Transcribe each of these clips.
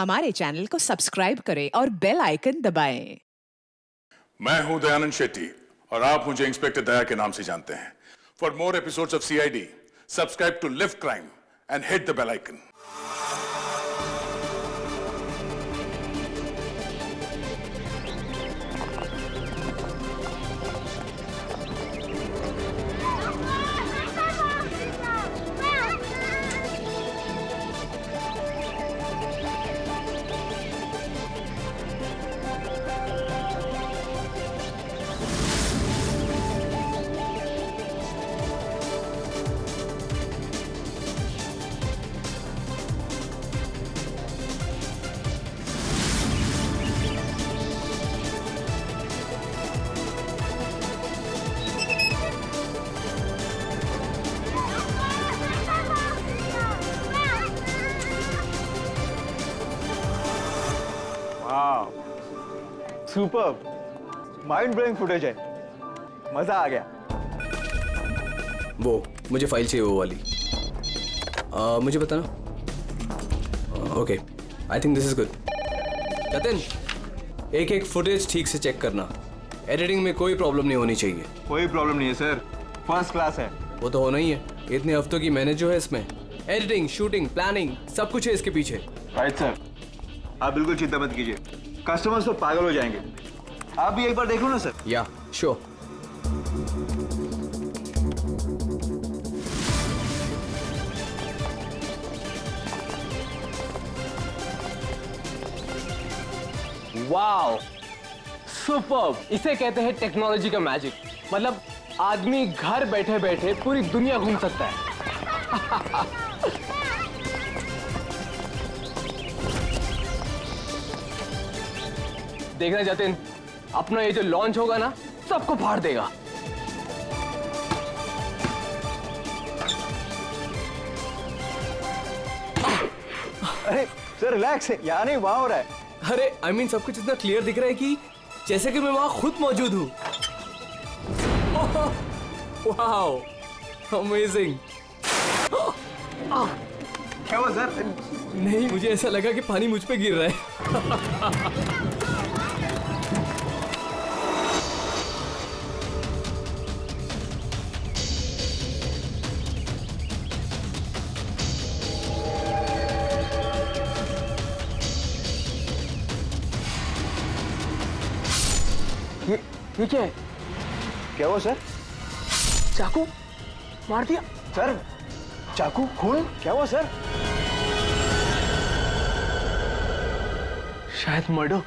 हमारे चैनल को सब्सक्राइब करें और बेल आइकन दबाएं। मैं हूं दयानंद शेट्टी और आप मुझे इंस्पेक्टर दया के नाम से जानते हैं। For more episodes of CID, subscribe to live crime and hit the bell icon. Super mind blowing footage है, मजा आ गया। वो मुझे फाइल चाहिए, वो वाली। मुझे बताना। Okay, I think this is good. Jatin, एक एक फुटेज ठीक से चेक करना। एडिटिंग में कोई प्रॉब्लम नहीं होनी चाहिए। कोई प्रॉब्लम नहीं है सर, फर्स्ट क्लास है। वो तो होना ही है, इतने हफ्तों की मेहनत जो है इसमें। एडिटिंग, शूटिंग, प्लानिंग सब कुछ है इसके पीछे। राइट सर, आप बिल्कुल चिंता मत कीजिए, कस्टमर्स तो पागल हो जाएंगे। आप भी एक बार देख लो ना सर। या श्योर। Wow, superb! इसे कहते हैं टेक्नोलॉजी का मैजिक। मतलब आदमी घर बैठे बैठे पूरी दुनिया घूम सकता है। देखना जतिन, अपना ये जो लॉन्च होगा ना, सबको फाड़ देगा। अरे सर रिलैक्स है, यहाँ नहीं वहाँ हो रहा है। अरे आई मीन सब कुछ इतना क्लियर दिख रहा है कि जैसे कि मैं वहां खुद मौजूद हूँ। Wow, amazing. क्या हुआ सर? नहीं, मुझे ऐसा लगा कि पानी मुझ पे गिर रहा है। ये क्या है? क्या हुआ सर? चाकू मार दिया सर, चाकू, खून, क्या हुआ सर? शायद मर्डर।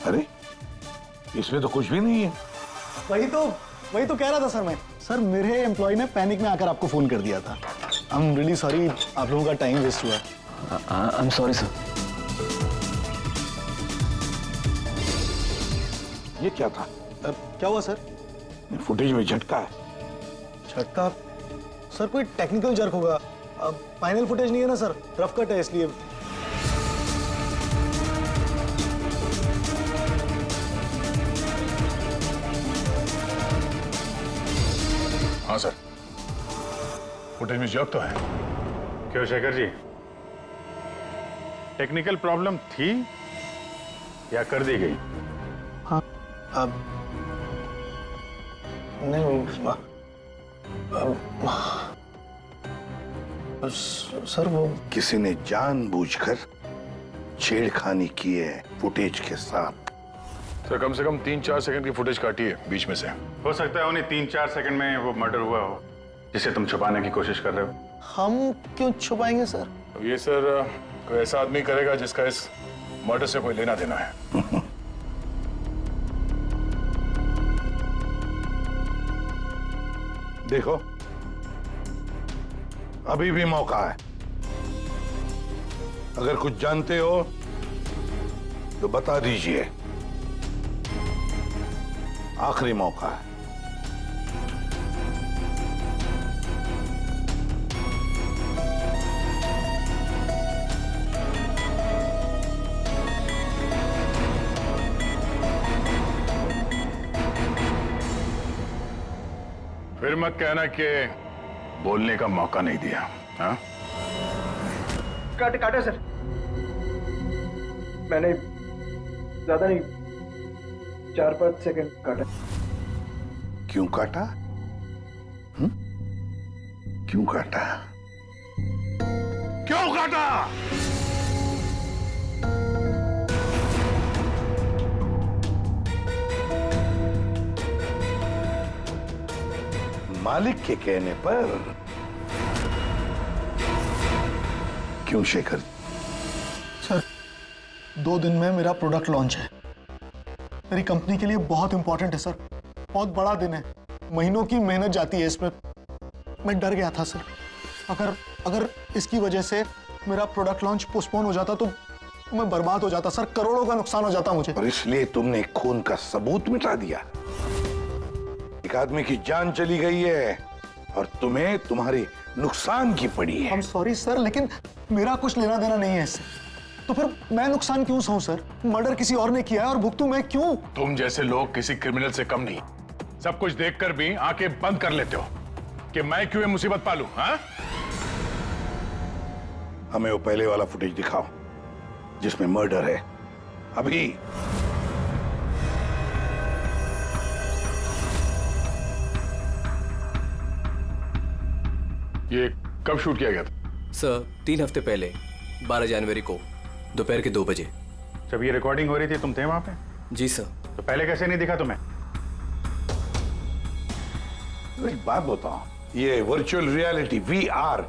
अरे इसमें तो कुछ भी नहीं है। वही तो कह रहा था सर मैं। सर मेरे एम्प्लॉय ने पैनिक में आकर आपको फोन कर दिया था। आई एम रियली सॉरी, आप लोगों का टाइम वेस्ट हुआ। I am sorry sir. ये क्या था? क्या हुआ सर? फुटेज में झटका है। झटका? सर कोई टेक्निकल जर्क होगा। फाइनल फुटेज नहीं है ना सर, रफ कट है इसलिए। हाँ सर, फुटेज में जर्क तो है। क्यों शेखर जी, टेक्निकल प्रॉब्लम थी या कर दी गई? हाँ, अब नहीं सर वो किसी ने जानबूझकर छेड़खानी की है फुटेज के साथ। सर कम से कम 3-4 सेकंड की फुटेज काटी है बीच में से। हो सकता है उन्हें 3-4 सेकंड में वो मर्डर हुआ हो जिसे तुम छुपाने की कोशिश कर रहे हो। हम क्यों छुपाएंगे सर? अब ये सर कोई ऐसा आदमी करेगा जिसका इस मर्डर से कोई लेना देना है। देखो, अभी भी मौका है। अगर कुछ जानते हो तो बता दीजिए। आखिरी मौका है। फिर मत कहना कि बोलने का मौका नहीं दिया। हाँ? काटे सर, मैंने ज्यादा नहीं, 4-5 सेकंड काटा। क्यों काटा? क्यों काटा? क्यों काटा? मालिक के कहने पर। क्यों शेखर? सर 2 दिन में मेरा प्रोडक्ट लॉन्च है, मेरी कंपनी के लिए बहुत इंपॉर्टेंट है सर, बहुत बड़ा दिन है, महीनों की मेहनत जाती है इसमें। मैं डर गया था सर, अगर इसकी वजह से मेरा प्रोडक्ट लॉन्च पोस्टपोन हो जाता तो मैं बर्बाद हो जाता सर, करोड़ों का नुकसान हो जाता मुझे। और इसलिए तुमने खून का सबूत मिटा दिया। एक आदमी की जान चली गई है और तुम्हें तुम्हारे नुकसान की पड़ी है। I'm सॉरी सर, लेकिन मेरा कुछ लेना देना नहीं है इससे, तो फिर मैं नुकसान क्यों सहूं सर? मर्डर किसी और ने किया है और भुगतूं मैं क्यों? तुम जैसे लोग किसी क्रिमिनल से कम नहीं। सब कुछ देखकर भी आंखें बंद कर लेते हो कि मैं क्यों ये मुसीबत पालूं। हाँ? हमें वो पहले वाला फुटेज दिखाओ जिसमें मर्डर है, अभी। ये कब शूट किया गया था? सर 3 हफ्ते पहले 12 जनवरी को दोपहर के 2 बजे। जब ये रिकॉर्डिंग हो रही थी तुम थे वहां पे? जी सर। तो पहले कैसे नहीं दिखा तुम्हें? एक बात बताओ, ये वर्चुअल रियलिटी VR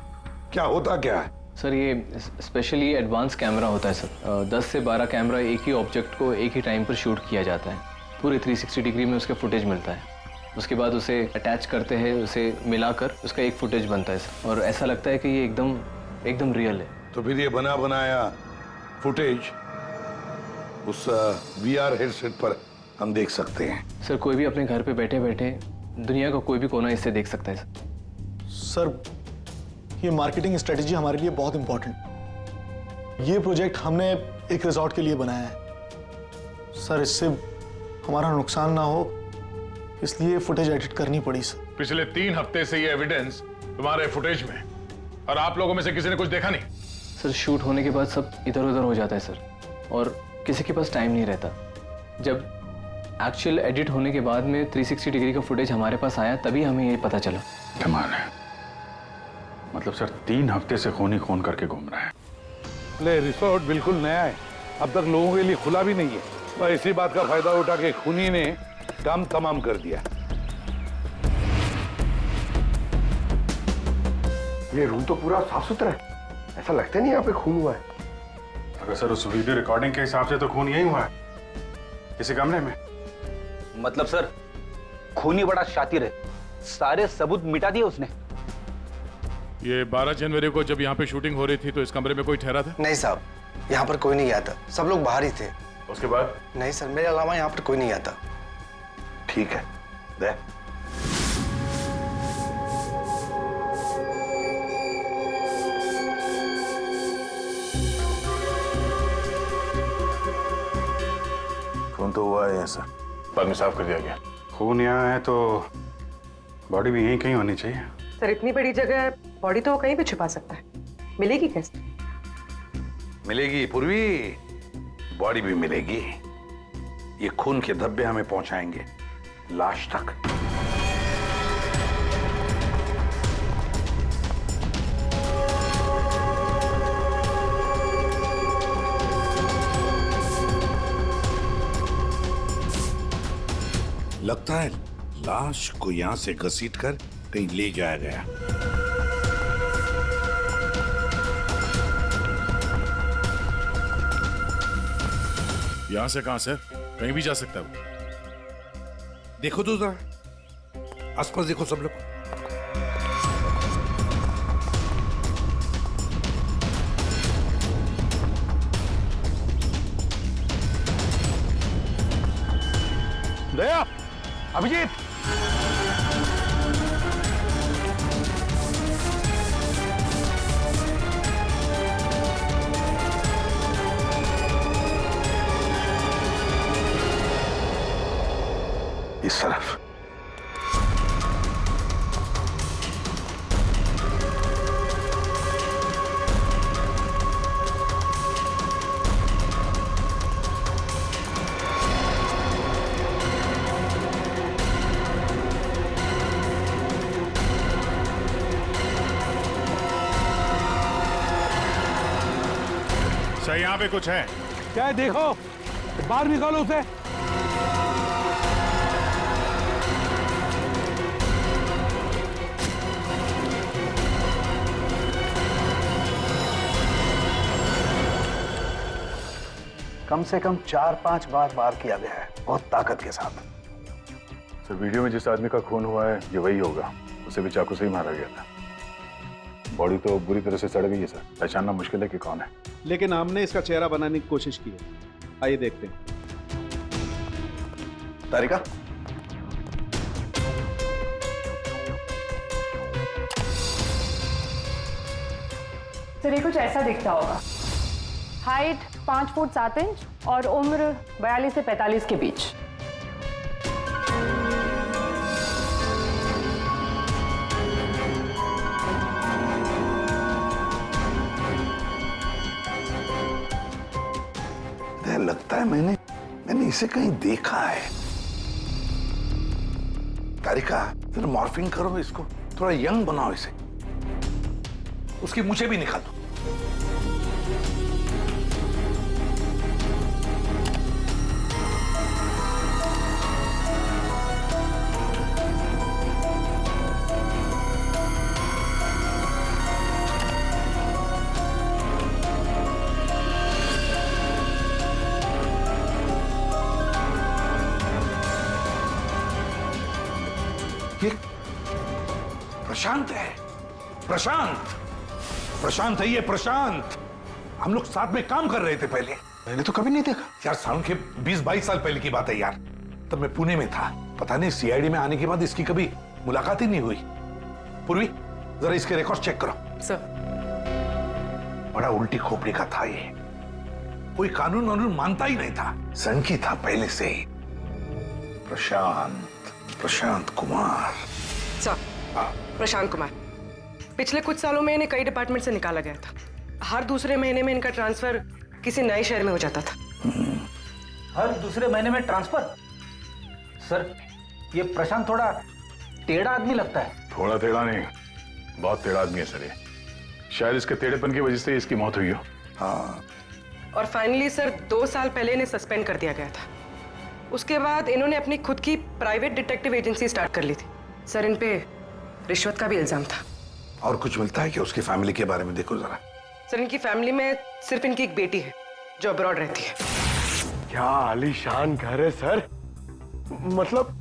क्या होता क्या है? सर ये स्पेशली एडवांस कैमरा होता है सर। 10 से 12 कैमरा एक ही ऑब्जेक्ट को एक ही टाइम पर शूट किया जाता है। पूरे 360 डिग्री में उसका फुटेज मिलता है। उसके बाद उसे अटैच करते हैं, उसे मिलाकर उसका एक फुटेज बनता है सर। और ऐसा लगता है कि ये एकदम रियल है। तो फिर ये बना बनाया फुटेज उस VR हेडसेट पर हम देख सकते हैं। सर कोई भी अपने घर पे बैठे बैठे दुनिया का कोई भी कोना इससे देख सकता है सर। सर ये मार्केटिंग स्ट्रेटेजी हमारे लिए बहुत इंपॉर्टेंट। ये प्रोजेक्ट हमने एक रिजॉर्ट के लिए बनाया है सर, इससे हमारा नुकसान ना हो इसलिए फुटेज एडिट करनी पड़ी सर। पिछले 3 हफ्ते से ये एविडेंस तुम्हारे फुटेज में, और आप लोगों में से किसी ने कुछ देखा नहीं? सर शूट होने के बाद सब इधर उधर हो जाता है सर, और किसी के पास टाइम नहीं रहता। जब एक्चुअल एडिट होने के बाद में 360 डिग्री का फुटेज हमारे पास आया तभी हमें ये पता चला। कमाल है। मतलब सर 3 हफ्ते से खून ही खून करके घूम रहा है। ले रिसोर्ट बिल्कुल नया है, अब तक लोगों के लिए खुला भी नहीं है, और इसी बात का फायदा उठा के खूनी ने काम तमाम कर दिया। ये रूम तो पूरा साफ सुथरा है, ऐसा लगता नहीं यहाँ पे खून हुआ है। अगर सर उस वीडियो रिकॉर्डिंग के हिसाब से तो खून यही हुआ है, किसी कमरे में। मतलब सर खूनी बड़ा शातिर है, सारे सबूत मिटा दिए उसने। ये 12 जनवरी को जब यहाँ पे शूटिंग हो रही थी तो इस कमरे में कोई ठहरा था? नहीं साहब, यहाँ पर कोई नहीं गया था, सब लोग बाहर ही थे। उसके बाद? नहीं सर, मेरे अलावा यहाँ पर कोई नहीं गया था। ठीक है, दे। खून तो हुआ है यहाँ सर, बाद में साफ कर दिया गया। खून यहाँ है तो बॉडी भी यहीं कहीं होनी चाहिए। सर इतनी बड़ी जगह है, बॉडी तो वो कहीं भी छुपा सकता है, मिलेगी कैसे? मिलेगी पूर्वी, बॉडी भी मिलेगी। ये खून के धब्बे हमें पहुंचाएंगे लाश तक। लगता है लाश को यहां से घसीटकर कहीं ले जाया गया। यहां से कहां सर? कहीं भी जा सकता है वो। देखो तो जरा आसपास देखो सब लोग। दया, अभिजीत, इस तरफ। सर यहाँ पे कुछ है। क्या है देखो, बाहर निकालो उसे। कम से कम 4-5 बार वार किया गया है, बहुत ताकत के साथ। सर वीडियो में जिस आदमी का खून हुआ है ये वही होगा, उसे भी चाकू से ही मारा गया था। बॉडी तो बुरी तरह से सड़ गई है सर, पहचानना मुश्किल है कि कौन है। लेकिन हमने इसका चेहरा बनाने की कोशिश की है, आइए देखते हैं। तारिका, सर ये कुछ ऐसा दिखता होगा। हाइट 5 फुट 7 इंच और उम्र 42 से 45 के बीच। लगता है मैंने इसे कहीं देखा है। तारिका, फिर मॉर्फिंग करो इसको, थोड़ा यंग बनाओ इसे, उसकी मूछें भी निकालो। ये प्रशांत है, प्रशांत है ये, प्रशांत। हम लोग साथ में काम कर रहे थे पहले। मैंने तो कभी नहीं देखा यार, साउंड के 20-22 साल पहले की बात है यार। तब मैं पुणे में था, पता नहीं सीआईडी में आने के बाद इसकी कभी मुलाकात ही नहीं हुई। पूर्वी, जरा इसके रिकॉर्ड चेक करो। सर। बड़ा उल्टी खोपड़ी का था ये, कोई कानून वानून मानता ही नहीं था, सनकी था पहले से ही। प्रशांत कुमार। सर, प्रशांत कुमार पिछले कुछ सालों में इन्हें कई डिपार्टमेंट से निकाला गया था। हर दूसरे महीने में इनका ट्रांसफर किसी नए शहर में हो जाता था। हर दूसरे महीने में ट्रांसफर? सर, ये प्रशांत थोड़ा टेढ़ा आदमी लगता है। थोड़ा टेढ़ा नहीं, बहुत टेढ़ा आदमी है सर ये। शायद इसके टेढ़ेपन की वजह से इसकी मौत हुई हो। हाँ। और फाइनली सर 2 साल पहले इन्हें सस्पेंड कर दिया गया था। उसके बाद इन्होंने अपनी खुद की प्राइवेट डिटेक्टिव एजेंसी स्टार्ट कर ली थी। सर, इन पे रिश्वत का भी इल्जाम था। और कुछ मिलता है कि उसकी फैमिली के बारे में देखो जरा। सर, इनकी फैमिली में सिर्फ इनकी एक बेटी है जो अब्रॉड रहती है। क्या आलीशान घर है सर। मतलब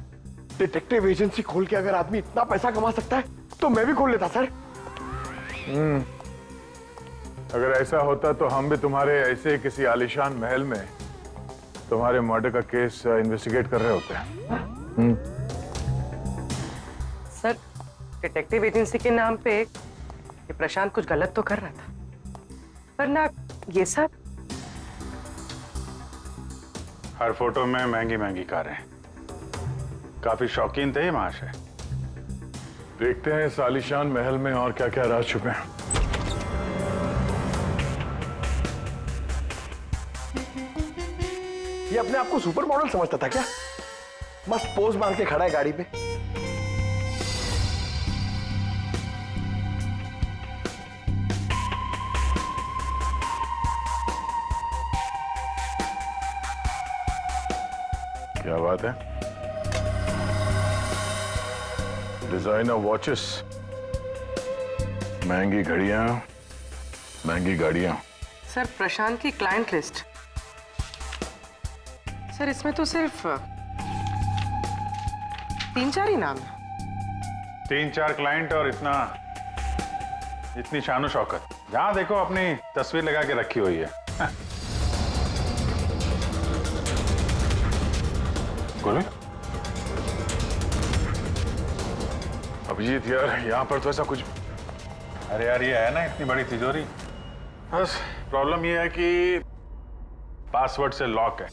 डिटेक्टिव एजेंसी खोल के अगर आदमी इतना पैसा कमा सकता है तो मैं भी खोल लेता सर। अगर ऐसा होता तो हम भी तुम्हारे ऐसे किसी आलीशान महल में तुम्हारे मर्डर का केस इन्वेस्टिगेट कर रहे होते हैं। सर, डिटेक्टिव एजेंसी के नाम पे ये प्रशांत कुछ गलत तो कर रहा था, पर ना ये सब। हर फोटो में महंगी महंगी कारें, काफी शौकीन थे ये महाशय। देखते हैं इस आलीशान महल में और क्या क्या राज छुपे हैं। ये अपने आप को सुपर मॉडल समझता था क्या? मस्त पोज मार के खड़ा है गाड़ी पे। क्या बात है? डिजाइनर वॉचेस, महंगी घड़ियां, महंगी गाड़ियां। सर, प्रशांत की क्लाइंट लिस्ट। सर, इसमें तो सिर्फ 3-4 ही नाम है। 3-4 क्लाइंट और इतनी शानो शौकत। जहां देखो अपनी तस्वीर लगा के रखी हुई है। बोलो। अभिजीत यार, यहाँ पर तो ऐसा कुछ। अरे यार, ये है ना इतनी बड़ी तिजोरी, बस प्रॉब्लम ये है कि पासवर्ड से लॉक है।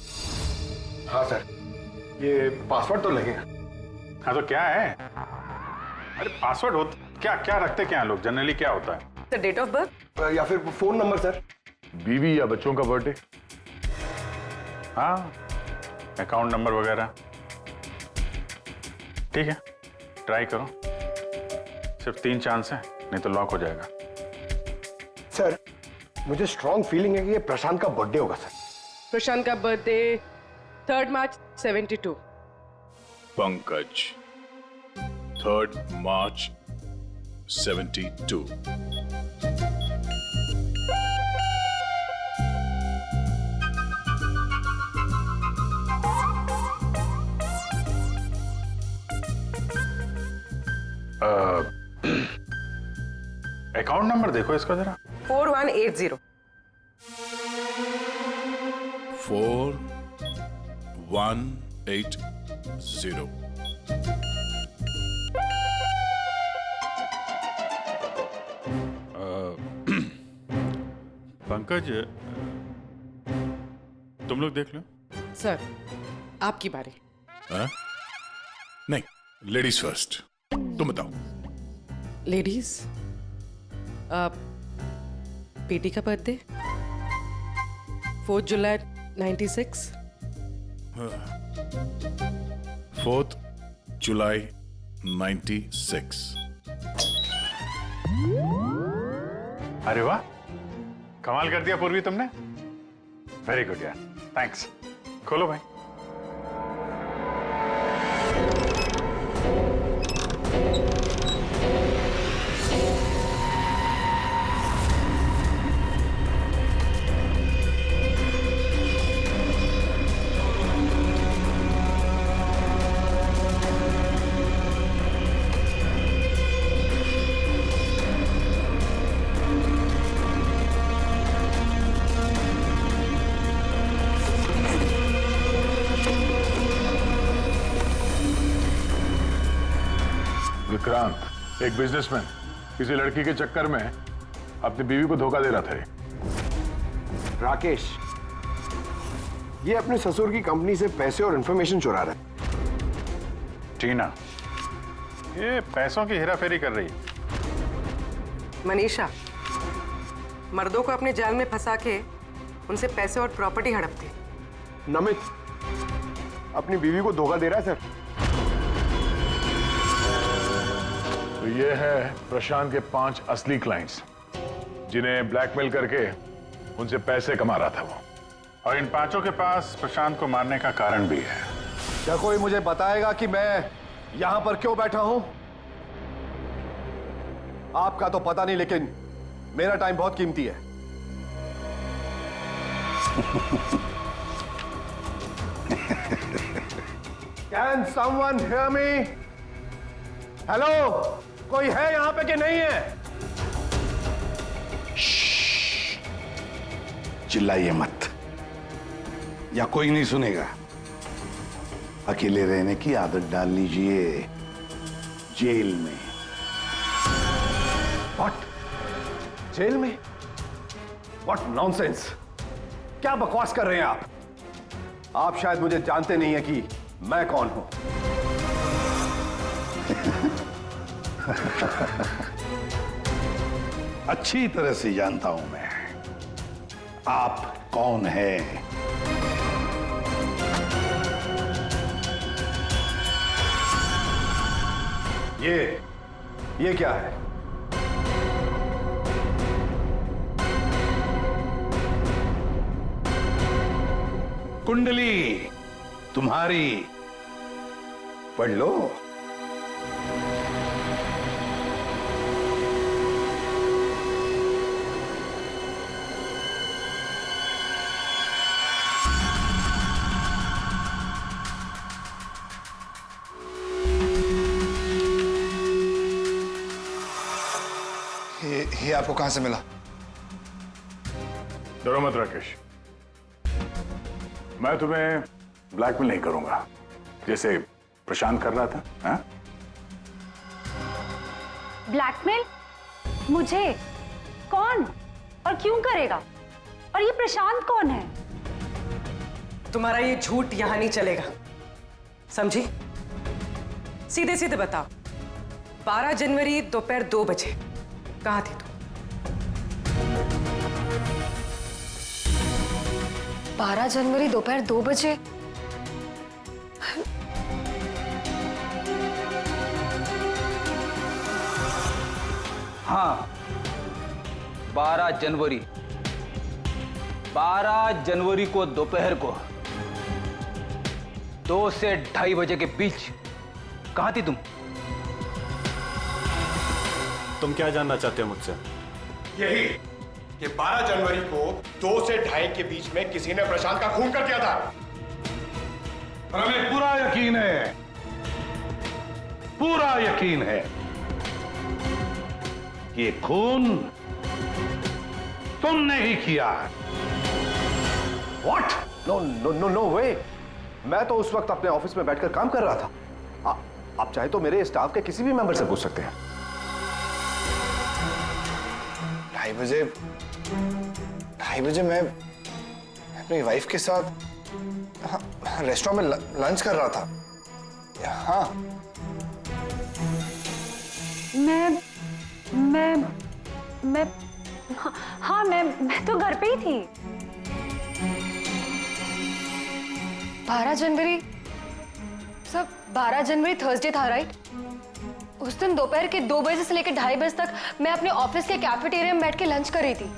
हाँ सर, ये पासवर्ड तो लगेगा। हाँ तो क्या है? अरे पासवर्ड हो क्या? क्या रखते क्या हैं लोग जनरली? क्या होता है? द डेट ऑफ बर्थ या फिर फोन नंबर सर। बीवी या बच्चों का बर्थडे, हाँ, अकाउंट नंबर वगैरह। ठीक है, ट्राई करो। सिर्फ 3 चांस है, नहीं तो लॉक हो जाएगा। सर, मुझे स्ट्रॉन्ग फीलिंग है कि ये प्रशांत का बर्थडे होगा सर। प्रशांत का बर्थडे 3 मार्च 72। पंकज 3 मार्च 72। अकाउंट नंबर देखो इसका जरा। 4180। 4180। पंकज, तुम लोग देख लो। सर, आपकी बारी। हाँ? नहीं, लेडीज फर्स्ट। तुम बताओ। लेडीज, बेटी का बर्थडे 4 जुलाई 96। 4 जुलाई 96। अरे वाह, कमाल कर दिया पूर्वी तुमने। वेरी गुड यार, थैंक्स। खोलो भाई। विक्रांत, एक बिजनेसमैन, किसी लड़की के चक्कर में अपनी बीवी को धोखा दे रहा था। राकेश, ये अपने ससुर की कंपनी से पैसे और इंफॉर्मेशन चुरा रहा है। टीना, ये पैसों की हेराफेरी कर रही है। मनीषा, मर्दों को अपने जाल में फंसा के उनसे पैसे और प्रॉपर्टी हड़पती। नमित अपनी बीवी को धोखा दे रहा है सर। तो ये है प्रशांत के 5 असली क्लाइंट्स, जिन्हें ब्लैकमेल करके उनसे पैसे कमा रहा था वो। और इन 5 के पास प्रशांत को मारने का कारण भी है। क्या कोई मुझे बताएगा कि मैं यहां पर क्यों बैठा हूं? आपका तो पता नहीं, लेकिन मेरा टाइम बहुत कीमती है। Can someone hear me? Hello, कोई है यहां पे कि नहीं है? चिल्लाइए मत, या कोई नहीं सुनेगा। अकेले रहने की आदत डाल लीजिए जेल में। What? जेल में? What nonsense? क्या बकवास कर रहे हैं आप? आप शायद मुझे जानते नहीं हैं कि मैं कौन हूं। अच्छी तरह से जानता हूं मैं आप कौन हैं। ये क्या है? कुंडली तुम्हारी, पढ़ लो। ये आपको कहां से मिला? डरो मत राकेश, मैं तुम्हें ब्लैकमेल नहीं करूंगा जैसे प्रशांत कर रहा था। हा? ब्लैकमेल? मुझे? कौन और क्यों करेगा? और ये प्रशांत कौन है? तुम्हारा ये झूठ यहां नहीं चलेगा, समझी? सीधे सीधे बताओ, 12 जनवरी दोपहर 2 बजे कहां थी तुम? 12 जनवरी दोपहर 2 बजे? हाँ, 12 जनवरी। 12 जनवरी को दोपहर को 2 से 2:30 बजे के बीच कहां थी तुम? तुम क्या जानना चाहते हो मुझसे? यही कि 12 जनवरी को 2 से 2:30 के बीच में किसी ने प्रशांत का खून कर दिया था। और हमें पूरा यकीन है, पूरा यकीन है कि ये खून तुमने ही किया। What? No no no no way. मैं तो उस वक्त अपने ऑफिस में बैठकर काम कर रहा था। आप चाहे तो मेरे स्टाफ के किसी भी मेंबर से पूछ सकते हैं। 2:30 बजे मैं अपनी वाइफ के साथ रेस्टोरेंट में लंच कर रहा था। हाँ, मैं तो घर पे ही थी। 12 जनवरी सब 12 जनवरी थर्सडे था, राइट? उस दिन दोपहर के 2 बजे से लेकर 2:30 बजे तक मैं अपने ऑफिस के कैफेटेरिया में बैठ के लंच कर रही थी।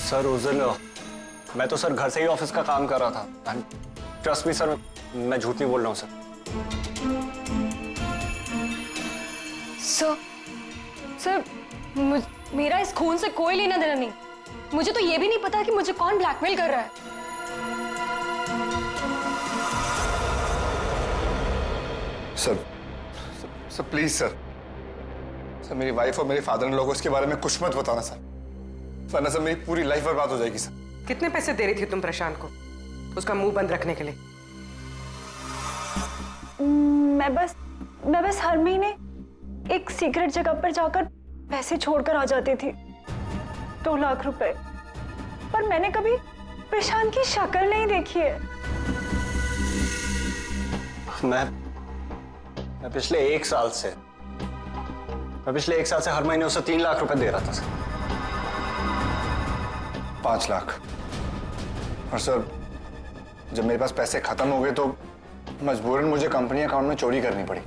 सर उस दिन मैं तो सर घर से ही ऑफिस का काम कर रहा था। ट्रस्ट मी सर, मैं झूठ नहीं बोल रहा हूँ सर। सर, मेरा इस खून से कोई लेना देना नहीं। मुझे तो ये भी नहीं पता कि मुझे कौन ब्लैकमेल कर रहा है। सर प्लीज सर, मेरी वाइफ और मेरे फादर इन लोगों इसके बारे में कुछ मत बताना सर, वरना सर मेरी पूरी लाइफ बर्बाद हो जाएगी सर। कितने पैसे दे रही थी तुम प्रशांत को उसका मुंह बंद रखने के लिए? मैं बस हर महीने एक सीक्रेट जगह पर जाकर पैसे छोड़कर आ जाती थी, 2 लाख रुपए। पर मैंने कभी प्रशांत की शक्ल नहीं देखी है। मैं पिछले 1 साल से हर महीने उसे 3 लाख रुपए दे रहा था सर। 5 लाख। और सर जब मेरे पास पैसे खत्म हो गए तो मजबूरन मुझे कंपनी अकाउंट में चोरी करनी पड़ी।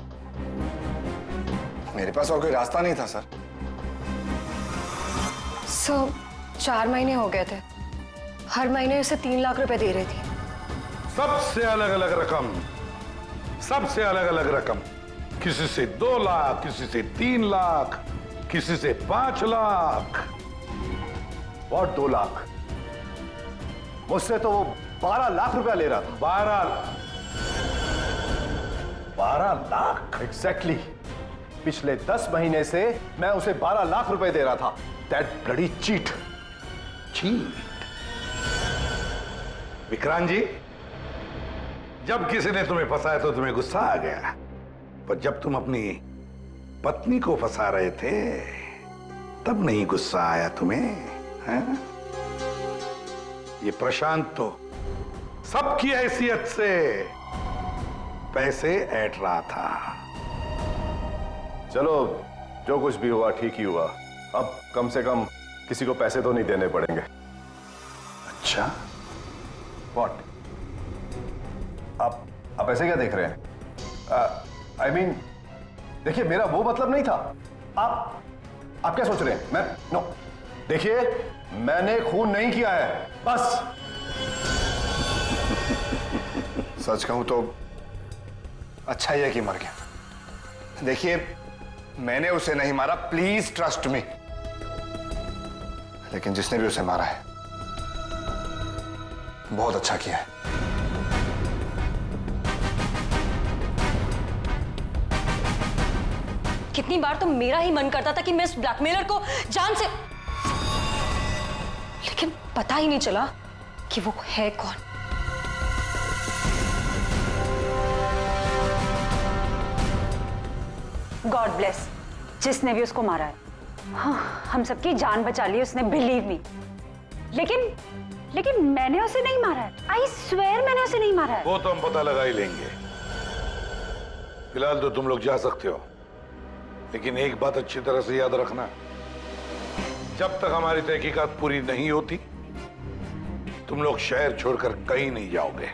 मेरे पास और कोई रास्ता नहीं था सर। 4 महीने हो गए थे, हर महीने उसे 3 लाख रुपए दे रही थी। सबसे अलग अलग रकम, सबसे अलग अलग रकम। किसी से 2 लाख, किसी से 3 लाख, किसी से 5 लाख। और 2 लाख? मुझसे तो वो 12 लाख रुपया ले रहा था। 12 लाख? एग्जैक्टली। पिछले 10 महीने से मैं उसे 12 लाख रुपए दे रहा था। That bloody cheat. Vikrant ji, जब किसी ने तुम्हें फंसाया तो तुम्हें गुस्सा आ गया, पर जब तुम अपनी पत्नी को फंसा रहे थे तब नहीं गुस्सा आया तुम्हें, हैं? ये प्रशांत तो सबकी हैसियत से पैसे ऐंठ रहा था। चलो, जो कुछ भी हुआ ठीक ही हुआ। अब कम से कम किसी को पैसे तो नहीं देने पड़ेंगे। अच्छा, व्हाट? आप ऐसे क्या देख रहे हैं? आई मीन, देखिए मेरा वो मतलब नहीं था। आप क्या सोच रहे हैं? मैं नो, देखिए मैंने खून नहीं किया है, बस। सच कहूं तो अच्छा ही है कि मर गया। देखिए मैंने उसे नहीं मारा, प्लीज ट्रस्ट मी। लेकिन जिसने भी उसे मारा है बहुत अच्छा किया है। कितनी बार तो मेरा ही मन करता था कि मैं इस ब्लैकमेलर को जान से, लेकिन पता ही नहीं चला कि वो है कौन। गॉड ब्लेस जिसने भी उसको मारा है। हाँ, हम सबकी जान बचा ली उसने, बिलीव मी। लेकिन मैंने उसे नहीं मारा है। आई स्वेयर मैंने उसे नहीं मारा है। वो तो हम पता लगा ही लेंगे। फिलहाल तो तुम लोग जा सकते हो, लेकिन एक बात अच्छी तरह से याद रखना, जब तक हमारी तहकीकात पूरी नहीं होती तुम लोग शहर छोड़कर कहीं नहीं जाओगे।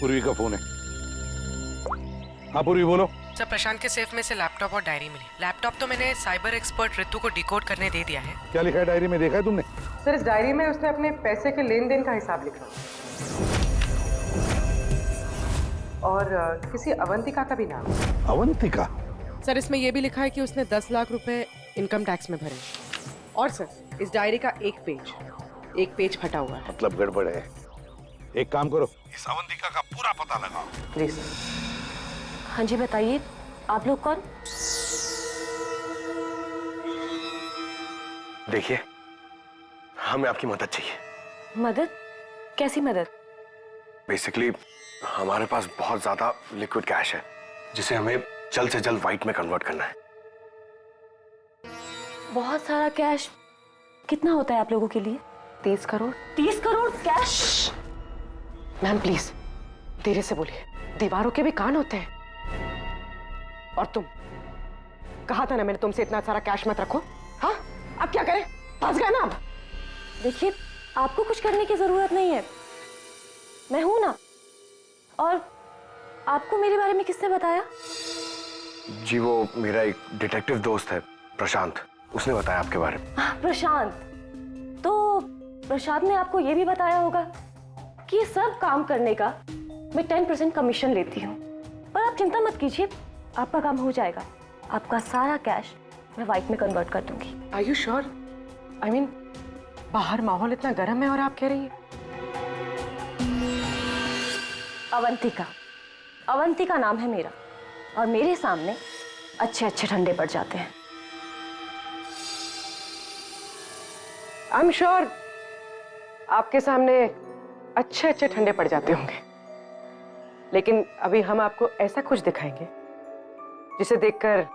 पूर्वी का फोन है। हाँ पूर्वी बोलो। सर, प्रशांत के सेफ में से लैपटॉप और डायरी मिली। लैपटॉप तो मैंने साइबर एक्सपर्ट ऋतु को डिकोड करने दे दिया है। क्या लिखा है डायरी में, देखा है तुमने? सर, इस डायरी में उसने अपने पैसे के लेन देन का हिसाब लिखा और किसी अवंतिका का भी नाम। अवंतिका? सर, इसमें यह भी लिखा है कि उसने 10 लाख रुपए इनकम टैक्स में भरे। और सर, इस डायरी का एक पेज फटा हुआ है। मतलब गड़बड़ है। एक काम करो, इस अवंतिका का पूरा पता लगाओ। जी सर। हाँ जी बताइए, आप लोग कौन? देखिए, हमें आपकी मदद चाहिए। मदद? कैसी मदद? बेसिकली हमारे पास बहुत ज्यादा लिक्विड कैश है जिसे हमें जल्द से जल्द व्हाइट में कन्वर्ट करना है। बहुत सारा कैश? कितना होता है आप लोगों के लिए? 30 crore. 30 crore cash? Ma'am please धीरे से बोलिए, दीवारों के भी कान होते हैं। और तुम, कहा था ना मैंने तुमसे इतना सारा कैश मत रखो। हाँ, अब क्या करें? फंस गए ना अब। देखिए, आपको कुछ करने की जरूरत नहीं है, मैं हूं ना। और आपको मेरे बारे में किसने बताया? जी वो मेरा एक डिटेक्टिव दोस्त है प्रशांत, उसने बताया आपके बारे में। प्रशांत? तो प्रशांत ने आपको यह भी बताया होगा कि ये सब काम करने का मैं 10% कमीशन लेती हूँ। पर आप चिंता मत कीजिए, आपका काम हो जाएगा। आपका सारा कैश मैं व्हाइट में कन्वर्ट कर दूंगी। Are you sure? I mean, बाहर माहौल इतना गर्म है और आप कह रही है। अवंतिका नाम है मेरा, और मेरे सामने अच्छे अच्छे ठंडे पड़ जाते हैं। आई एम श्योर आपके सामने अच्छे अच्छे ठंडे पड़ जाते होंगे, लेकिन अभी हम आपको ऐसा कुछ दिखाएंगे जिसे देखकर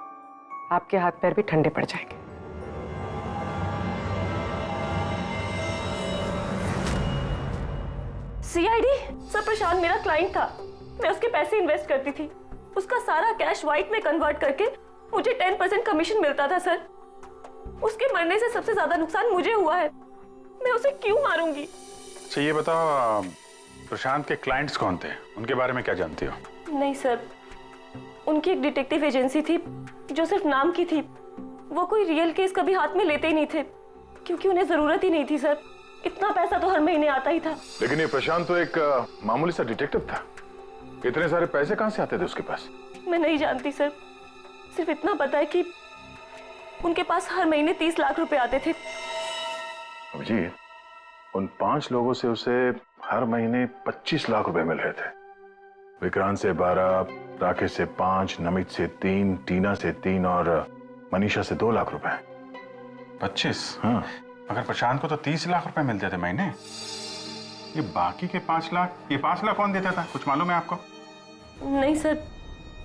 आपके हाथ पैर भी ठंडे पड़ जाएंगे। सीआईडी? सर, प्रशांत मेरा क्लाइंट था, मैं उसके पैसे इन्वेस्ट करती थी। उसका सारा कैश व्हाइट में कन्वर्ट करके मुझे 10% कमीशन मिलता था सर। उसके मरने से सबसे ज्यादा नुकसान मुझे हुआ है, मैं उसे क्यों मारूंगी? अच्छा ये बताओ, प्रशांत के क्लाइंट्स कौन थे, उनके बारे में क्या जानती हो? नहीं सर, उनकी एक डिटेक्टिव एजेंसी थी जो सिर्फ नाम की थी। वो कोई रियल केस कभी हाथ में लेते ही नहीं थे, क्योंकि उन्हें जरूरत ही नहीं थी सर। इतना पैसा तो हर महीने आता ही था। लेकिन ये प्रशांत तो एक मामूली सा डिटेक्टिव था, इतने सारे पैसे कहां से आते थे उसके पास? मैं नहीं जानती सर, सिर्फ इतना पता है कि उनके पास हर महीने 30 लाख रुपए आते थे। जी, उन 5 लोगों से उसे हर महीने 25 लाख रुपए मिल रहे थे। विक्रांत से 12, राकेश से 5, नमित से 3, टीना से 3 और मनीषा से 2 लाख रुपए। 25? हाँ। अगर प्रशांत को तो 30 लाख रुपए मिलते थे महीने, ये बाकी के 5 लाख, ये 5 लाख कौन देता था, कुछ मालूम है आपको? नहीं सर,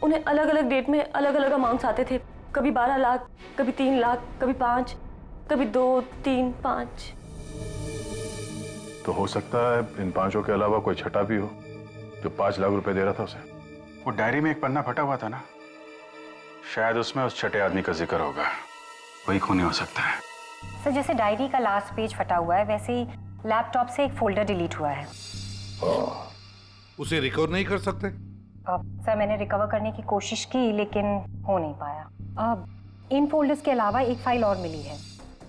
उन्हें अलग अलग डेट में अलग अलग अमाउंट्स आते थे। कभी 12 लाख, कभी 3 लाख, कभी 5, कभी 2, 3, 5। तो हो सकता है इन 5 के अलावा कोई छठा भी हो जो 5 लाख रुपए दे रहा था उसे। वो डायरी में एक पन्ना फटा हुआ था ना, शायद उसमें उस छठे आदमी का जिक्र होगा, वही खूनी हो सकता है। सर, जैसे डायरी का लास्ट पेज फटा हुआ है, वैसे ही लैपटॉप से एक फोल्डर डिलीट हुआ है। उसे रिकवर नहीं कर सकते? सर, मैंने रिकवर करने की कोशिश की लेकिन हो नहीं पाया। अब इन फोल्डर्स के अलावा एक फाइल और मिली है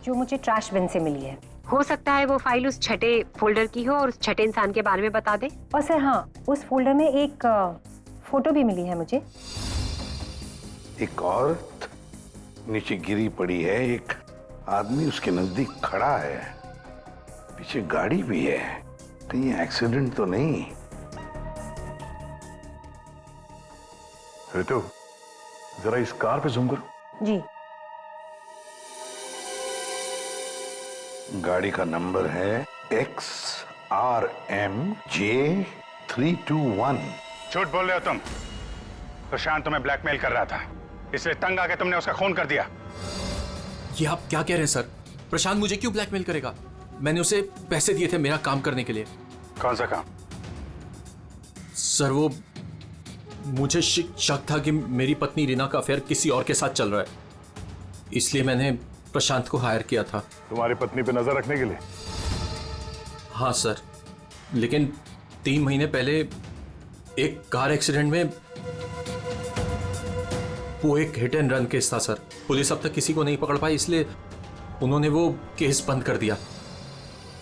जो मुझे ट्रैश बिन से मिली है। हो सकता है वो फाइल उस छठे फोल्डर की हो और उस छठे इंसान के बारे में बता दे। और सर हाँ, उस फोल्डर में एक फोटो भी मिली है मुझे। एक औरत नीचे गिरी पड़ी है, एक आदमी उसके नजदीक खड़ा है, पीछे गाड़ी भी है। कहीं एक्सीडेंट तो नहीं? ऋतु, जरा इस कार पे जूम करो। जी। गाड़ी का नंबर है XRMJ321। झूठ बोल रहे हो तुम। प्रशांत तुम्हें ब्लैकमेल कर रहा था, इसलिए तंग आके तुमने उसका खून कर दिया। ये आप क्या कह रहे हैं सर? प्रशांत मुझे क्यों ब्लैकमेल करेगा? मैंने उसे पैसे दिए थे मेरा काम करने के लिए। कौन सा काम? सर वो मुझे शक था कि मेरी पत्नी रीना का अफेयर किसी और के साथ चल रहा है, इसलिए मैंने प्रशांत को हायर किया था। तुम्हारी पत्नी पे नजर रखने के लिए? हाँ सर, लेकिन 3 महीने पहले एक कार एक्सीडेंट में, वो एक हिट एंड रन केस था सर। पुलिस अब तक किसी को नहीं पकड़ पाई, इसलिए उन्होंने वो केस बंद कर दिया।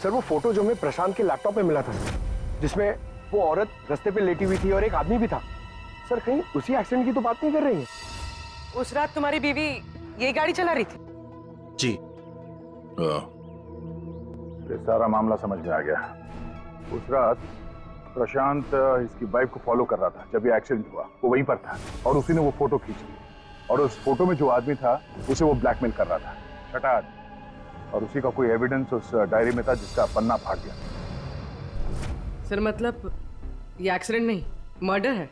सर वो फोटो जो हमें प्रशांत के लैपटॉप में मिला था, जिसमें वो औरत रास्ते पे लेटी हुई थी और एक आदमी भी था, सर कहीं उसी एक्सीडेंट की तो बात नहीं कर रही है? उस रात तुम्हारी बीवी ये गाड़ी चला रही थी? जी। ये सारा मामला समझ में आ गया। उस रात प्रशांत इसकी वाइफ को फॉलो कर रहा था। जब ये एक्सीडेंट हुआ वो वहीं पर था और उसी ने वो फोटो खींच ली, और उस फोटो में जो आदमी था उसे वो ब्लैकमेल कर रहा था, छठा आदमी। और उसी का कोई एविडेंस उस डायरी में था जिसका पन्ना फाड़ गया। सर मतलब ये एक्सीडेंट नहीं, मर्डर है।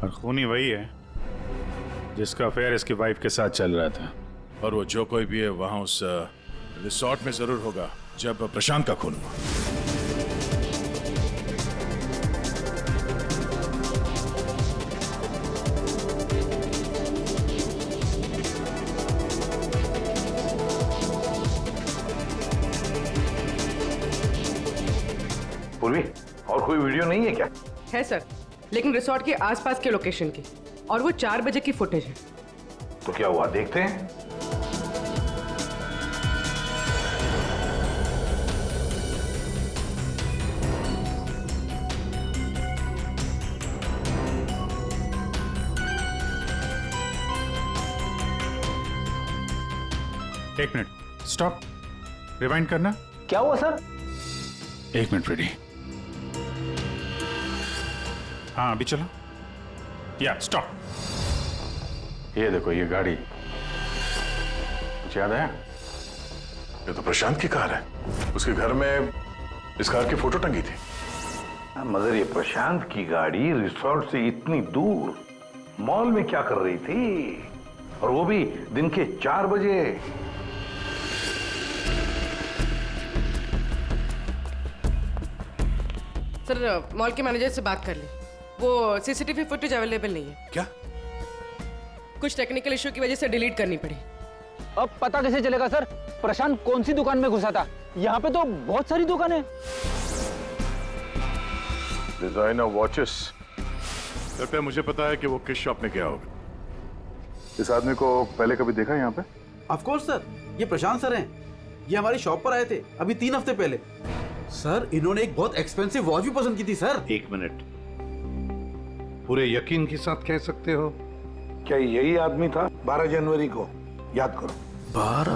और खूनी वही है जिसका अफेयर इसकी वाइफ के साथ चल रहा था। और वो जो कोई भी है वहां उस रिसोर्ट में जरूर होगा जब प्रशांत का खून हुआ। पूर्वी, और कोई वीडियो नहीं है क्या? है सर, लेकिन रिसोर्ट के आसपास के लोकेशन की, और वो 4 बजे की फुटेज है। तो क्या हुआ देखते हैं। एक मिनट, स्टॉप, रिवाइंड करना। क्या हुआ सर? 1 minute ready. हाँ अभी चलो। या स्टॉप। ये देखो ये गाड़ी, कुछ याद आया? ये तो प्रशांत की कार है। उसके घर में इस कार की फोटो टंगी थी। मगर ये प्रशांत की गाड़ी रिसोर्ट से इतनी दूर मॉल में क्या कर रही थी, और वो भी दिन के 4 बजे? सर मॉल के मैनेजर से बात कर ली, वो सीसीटीवी फुटेज अवेलेबल नहीं है। क्या? कुछ टेक्निकल इशू की वजह से डिलीट करनी पड़ी। अब पता कैसे चलेगा सर प्रशांत कौन सी दुकान में घुसा था? यहाँ पे तो बहुत सारी दुकानें। डिजाइनर वॉचेस, लगता है मुझे पता है कि वो किस शॉप में गया होगा। इस आदमी को पहले कभी देखा यहाँ पे? ऑफ कोर्स सर, ये प्रशांत सर हैं। ये हमारी शॉप पर आए थे अभी 3 हफ्ते पहले। सर इन्होंने एक बहुत एक्सपेंसिव वॉच भी पसंद की थी सर। 1 मिनट, पूरे यकीन के साथ कह सकते हो क्या यही आदमी था 12 जनवरी को? याद करो। 12?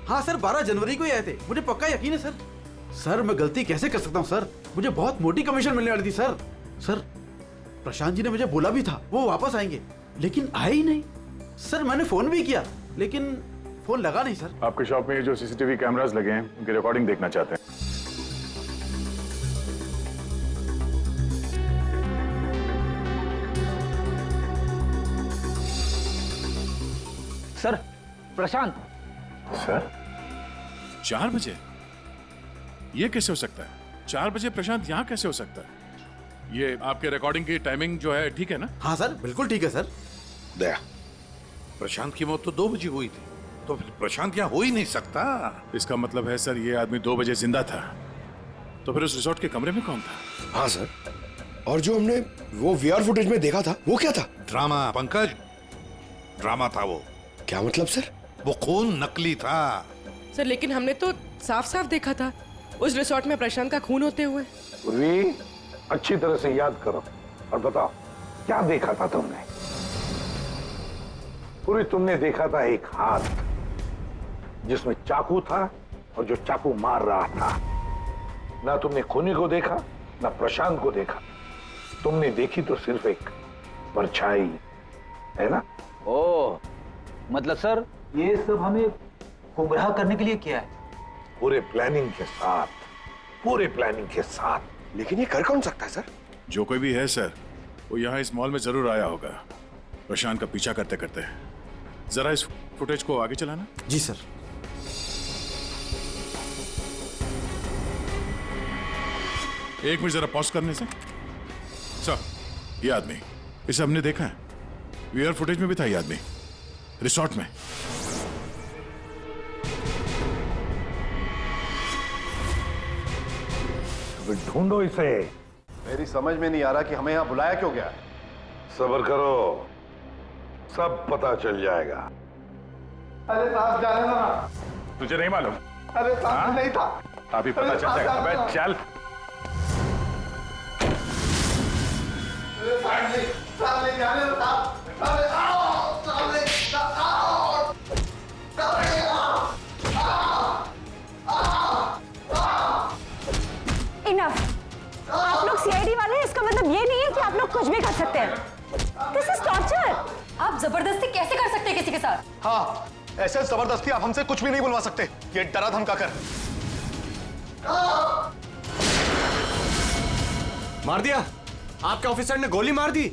हाँ सर 12 जनवरी को ही आए थे, मुझे पक्का यकीन है सर। सर मैं गलती कैसे कर सकता हूँ सर, मुझे बहुत मोटी कमीशन मिलने वाली थी सर। सर प्रशांत जी ने मुझे बोला भी था वो वापस आएंगे, लेकिन आए ही नहीं। सर मैंने फोन भी किया लेकिन फोन लगा नहीं सर। आपके शॉप में जो सीसीटीवी कैमरास लगे हैं उनकी रिकॉर्डिंग देखना चाहते हैं। सर प्रशांत। सर 4 बजे? ये कैसे हो सकता है? 4 बजे प्रशांत यहाँ कैसे हो सकता है? ये आपके रिकॉर्डिंग की टाइमिंग जो है ठीक है ना? हाँ सर बिल्कुल ठीक है सर। दया, प्रशांत की मौत तो 2 बजे हुई थी, तो फिर प्रशांत यहाँ हो ही नहीं सकता। इसका मतलब है सर ये आदमी 2 बजे जिंदा था, तो फिर उस रिसोर्ट के कमरे में कौन था? हाँ सर, और जो हमने वो वीआर फुटेज में देखा था वो क्या था? ड्रामा पंकज, ड्रामा था वो। क्या मतलब सर? वो खून नकली था। सर लेकिन हमने तो साफ साफ देखा था उस रिसोर्ट में प्रशांत का खून होते हुए। पूर्वी, अच्छी तरह से याद करो और बताओ क्या देखा था तुमने? पूरी तुमने देखा था एक हाथ जिसमें चाकू था और जो चाकू मार रहा था। ना तुमने खूनी को देखा ना प्रशांत को देखा, तुमने देखी तो सिर्फ एक परछाई, है ना? ओ मतलब सर ये सब हमें गुमराह करने के लिए किया है। पूरे प्लानिंग के साथ, पूरे प्लानिंग के साथ। लेकिन ये कर कौन सकता है सर? जो कोई भी है सर, वो यहाँ इस मॉल में जरूर आया होगा प्रशांत का पीछा करते करते। जरा इस फुटेज को आगे चलाना। जी सर। एक मिनट जरा पॉज करने से। सर, ये आदमी, इसे हमने देखा है, वीआर फुटेज में भी था ये आदमी, रिसोर्ट में। तो ढूंढो इसे। मेरी समझ में नहीं आ रहा कि हमें यहाँ बुलाया क्यों गया है। सब्र करो, सब पता चल जाएगा। अरे साहब जाने दो ना। तुझे नहीं मालूम? अरे साहब नहीं था। अभी पता चल जाएगा। अबे चल। साहब नहीं जाने दो साहब। अरे आओ साहब ले आओ। इनफ। आप लोग सीआईडी वाले हैं, इसका मतलब ये नहीं है कि आप लोग कुछ भी कर सकते हैं। This is torture. आप जबरदस्ती कैसे कर सकते हैं किसी के साथ? हाँ, ऐसे जबरदस्ती आप हमसे कुछ भी नहीं बुलवा सकते। ये डरा धमका कर। मार दिया? आपके ऑफिसर ने गोली मार दी?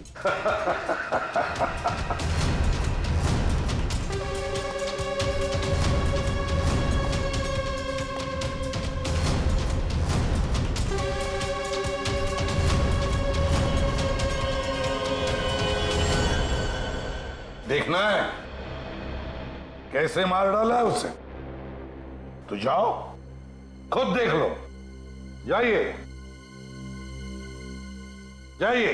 देखना है कैसे मार डाला है उसे? तो जाओ, खुद देख लो। जाइए जाइए।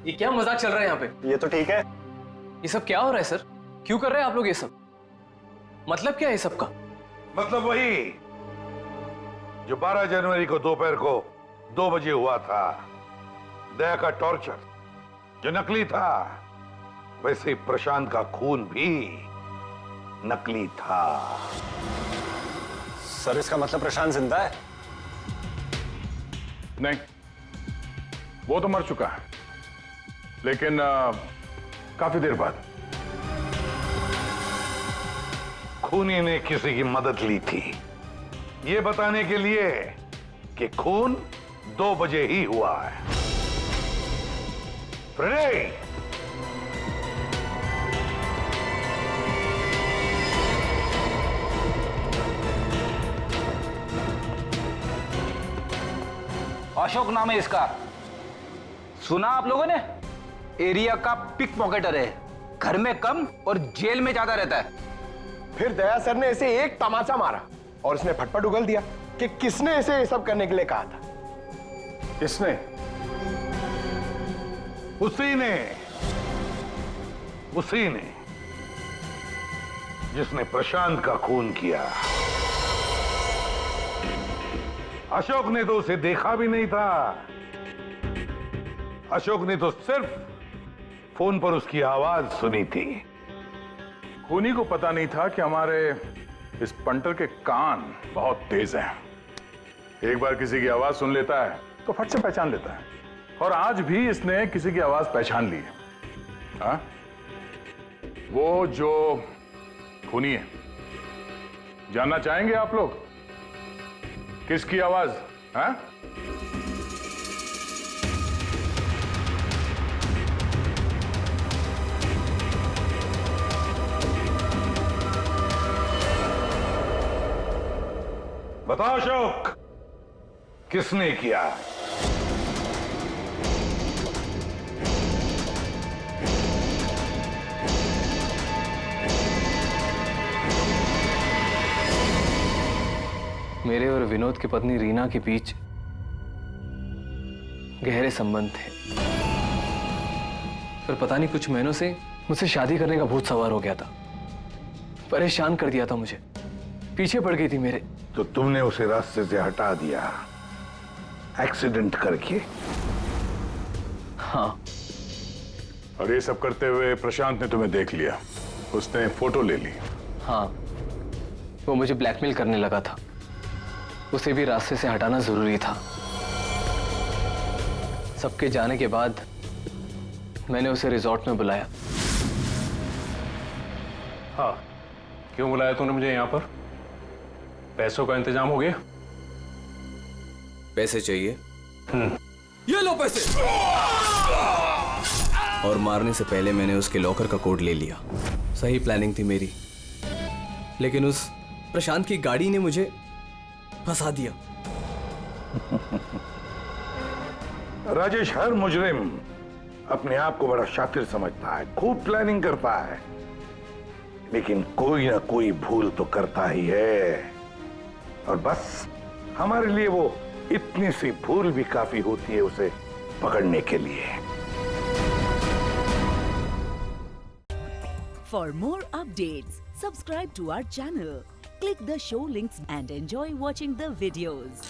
ये क्या मजाक चल रहा है यहाँ पे? ये तो ठीक है। ये सब क्या हो रहा है सर? क्यों कर रहे हैं आप लोग ये सब? मतलब क्या है सब का? मतलब वही जो 12 जनवरी को दोपहर को 2 बजे हुआ था, दया का टॉर्चर जो नकली था, वैसे ही प्रशांत का खून भी नकली था। सर इसका मतलब प्रशांत जिंदा है? नहीं, वो तो मर चुका है, लेकिन काफी देर बाद। खूनी ने किसी की मदद ली थी ये बताने के लिए कि खून 2 बजे ही हुआ है। फ्रेडे, अशोक नाम है इसका। सुना आप लोगों ने? एरिया का पिक पॉकेटर है, घर में कम और जेल में ज्यादा रहता है। फिर दया सर ने इसे एक तमाचा मारा और उसने फटफट उगल दिया कि किसने इसे ये सब करने के लिए कहा था। किसने? उसी ने जिसने प्रशांत का खून किया। अशोक ने तो उसे देखा भी नहीं था। अशोक ने तो सिर्फ फोन पर उसकी आवाज सुनी थी। खूनी को पता नहीं था कि हमारे इस पंटर के कान बहुत तेज हैं। एक बार किसी की आवाज सुन लेता है तो फट से पहचान लेता है, और आज भी इसने किसी की आवाज पहचान ली है। हाँ? वो जो खूनी है, जानना चाहेंगे आप लोग किसकी आवाज? हाँ? बताओ अशोक, किसने किया? मेरे और विनोद की पत्नी रीना के बीच गहरे संबंध थे, पर पता नहीं कुछ महीनों से मुझसे शादी करने का भूत सवार हो गया था। परेशान कर दिया था मुझे, पीछे पड़ गई थी मेरे। तो तुमने उसे रास्ते से हटा दिया एक्सीडेंट करके? हाँ। और ये सब करते हुए प्रशांत ने तुम्हें देख लिया, उसने फोटो ले ली? हाँ, वो मुझे ब्लैकमेल करने लगा था। उसे भी रास्ते से हटाना जरूरी था। सबके जाने के बाद मैंने उसे रिजॉर्ट में बुलाया। हाँ, क्यों बुलाया तूने मुझे यहाँ पर? पैसों का इंतजाम हो गया? पैसे चाहिए? ये लो पैसे। और मारने से पहले मैंने उसके लॉकर का कोड ले लिया। सही प्लानिंग थी मेरी, लेकिन उस प्रशांत की गाड़ी ने मुझे फंसा दिया। राजेश हर मुजरिम अपने आप को बड़ा शातिर समझता है, खूब प्लानिंग करता है, लेकिन कोई ना कोई भूल तो करता ही है। और बस हमारे लिए वो इतनी सी भूल भी काफी होती है उसे पकड़ने के लिए। For more updates, subscribe to our channel, click the show links and enjoy watching the videos.